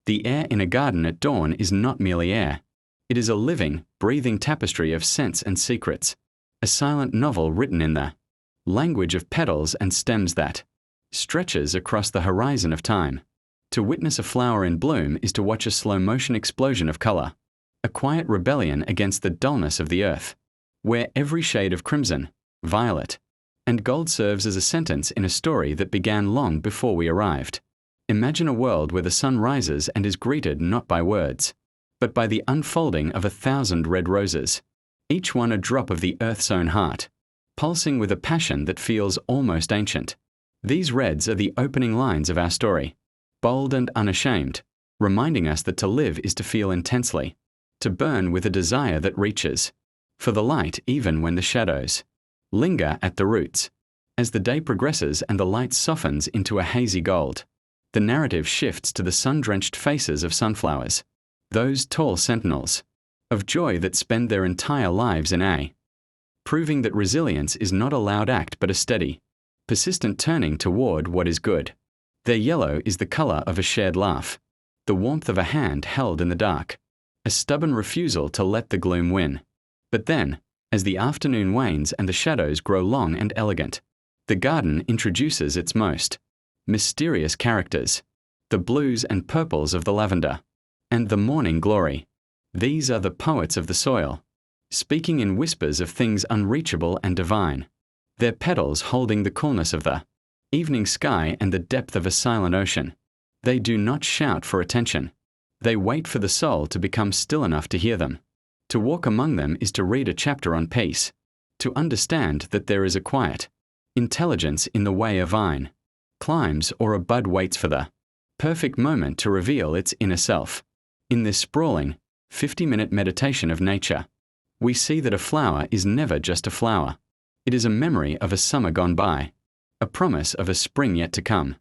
The air in a garden at dawn is not merely air. It is a living, breathing tapestry of scents and secrets, a silent novel written in the language of petals and stems that stretches across the horizon of time. To witness a flower in bloom is to watch a slow-motion explosion of color, a quiet rebellion against the dullness of the earth, where every shade of crimson, violet, and gold serves as a sentence in a story that began long before we arrived. Imagine a world where the sun rises and is greeted not by words, but by the unfolding of 1,000 red roses, each one a drop of the earth's own heart, pulsing with a passion that feels almost ancient. These reds are the opening lines of our story, bold and unashamed, reminding us that to live is to feel intensely, to burn with a desire that reaches for the light even when the shadows linger at the roots. As the day progresses and the light softens into a hazy gold, the narrative shifts to the sun-drenched faces of sunflowers, those tall sentinels of joy that spend their entire lives in a proving that resilience is not a loud act but a steady, persistent turning toward what is good. Their yellow is the color of a shared laugh, the warmth of a hand held in the dark, a stubborn refusal to let the gloom win. But then, as the afternoon wanes and the shadows grow long and elegant, the garden introduces its most mysterious characters, the blues and purples of the lavender, and the morning glory. These are the poets of the soil, speaking in whispers of things unreachable and divine, their petals holding the coolness of the evening sky and the depth of a silent ocean. They do not shout for attention. They wait for the soul to become still enough to hear them. To walk among them is to read a chapter on peace, to understand that there is a quiet intelligence in the way a vine climbs or a bud waits for the perfect moment to reveal its inner self. In this sprawling, 50-minute meditation of nature, we see that a flower is never just a flower. It is a memory of a summer gone by, a promise of a spring yet to come,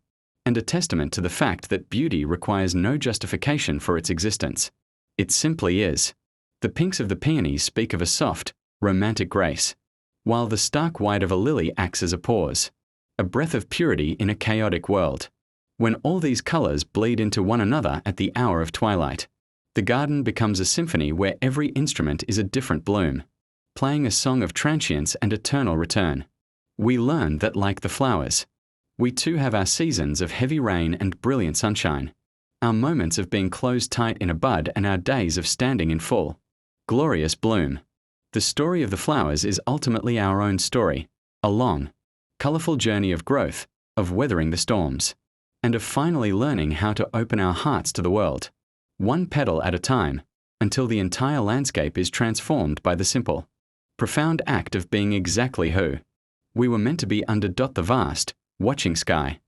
and a testament to the fact that beauty requires no justification for its existence. It simply is. The pinks of the peonies speak of a soft, romantic grace, while the stark white of a lily acts as a pause, a breath of purity in a chaotic world. When all these colors bleed into one another at the hour of twilight, the garden becomes a symphony where every instrument is a different bloom, playing a song of transience and eternal return. We learn that, like the flowers, we too have our seasons of heavy rain and brilliant sunshine, our moments of being closed tight in a bud and our days of standing in full, glorious bloom. The story of the flowers is ultimately our own story, a long, colorful journey of growth, of weathering the storms, and of finally learning how to open our hearts to the world, one petal at a time, until the entire landscape is transformed by the simple, profound act of being exactly who we were meant to be under the vast, watching sky.